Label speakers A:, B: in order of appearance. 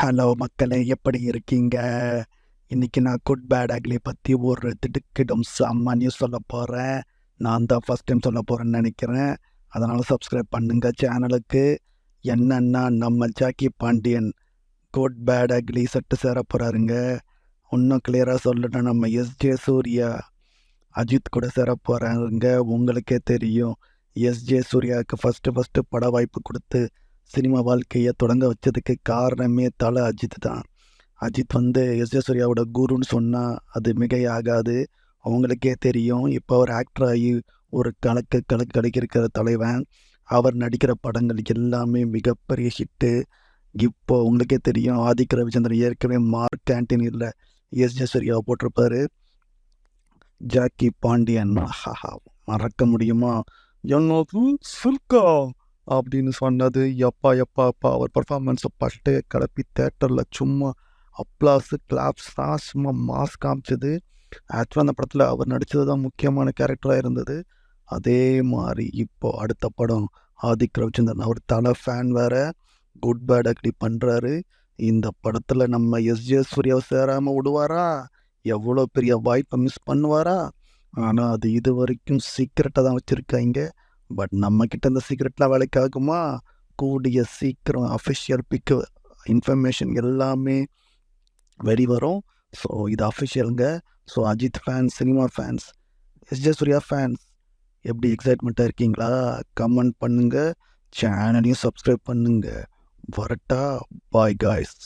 A: Hello மக்களே, எப்படி இருக்கீங்க? இன்னைக்கு நான் குட் பேட் அக்லி பற்றி ஒரு திடுக்கிடும் செம்ம நியூஸ் சொல்ல போகிறேன். நான் தான் ஃபஸ்ட் டைம் சொல்ல போகிறேன்னு நினைக்கிறேன். அதனால் சப்ஸ்கிரைப் பண்ணுங்க சேனலுக்கு. என்னன்னா, நம்ம Jackie Pandian good bad ugly set சேர போகிறாருங்க. இன்னும் கிளியராக சொல்லணும்னா, நம்ம எஸ்ஜே சூர்யா அஜித் கூட சேர போகிறாருங்க. உங்களுக்கே தெரியும், எஸ்ஜே சூர்யாவுக்கு ஃபஸ்ட்டு பட வாய்ப்பு கொடுத்து சினிமா வாழ்க்கையை தொடங்க வச்சதுக்கு காரணமே தலை அஜித் தான். அஜித் எஸ்ஜே சூர்யாவோட குருன்னு சொன்னால் அது மிகையாகாது. அவங்களுக்கே தெரியும், இப்போ அவர் ஆக்டர் ஆகி ஒரு கலக்கிருக்கிற தலைவன். அவர் நடிக்கிற படங்கள் எல்லாமே மிகப்பெரிய ஹிட்டு. இப்போ உங்களுக்கே தெரியும், ஆதிக்க ரவிச்சந்திரன் ஏற்கனவே மார்க் ஆண்டனியில் எஸ்ஜே சூர்யாவை போட்டிருப்பாரு. ஜாக்கி பாண்டியன் மறக்க முடியுமா? என்னது சில்கா அப்படின்னு சொன்னது. எப்பா அவர் பர்ஃபார்மன்ஸை பட்டைய கிளப்பி தேட்டரில் சும்மா அப்ளாஸு கிளாப்ஸ் தான், சும்மா மாஸ் காமிச்சது. ஆக்சுவலாக அந்த படத்தில் அவர் நடித்தது தான் முக்கியமான கேரக்டராக இருந்தது. அதே மாதிரி இப்போ அடுத்த படம் ஆதிக் ரவிச்சந்திரன், அவர் தலை ஃபேன் வேறு, குட் பேட் அக்லி பண்ணுறாரு. இந்த படத்தில் நம்ம எஸ்ஜே சூர்யாவை சேராமல் விடுவாரா? எவ்வளோ பெரிய வாய்ப்பை மிஸ் பண்ணுவாரா? ஆனால் அது இது வரைக்கும் சீக்கிரட்டாக தான் வச்சுருக்காங்க. பட் நம்மக்கிட்ட இந்த சீக்ரெட்லாம் வேலைக்கு ஆகுமா? கூடிய சீக்கிரம் அஃபிஷியல் பிக்கு இன்ஃபர்மேஷன் எல்லாமே வெளிவரும். ஸோ இது அஃபிஷியலுங்க. So Ajith fans, cinema fans, S J Suryah fans எப்படி எக்ஸைட்மெண்ட்டாக இருக்கீங்களா? கமெண்ட் பண்ணுங்கள், சேனலையும் சப்ஸ்கிரைப் பண்ணுங்கள். வரட்டா? Bye guys.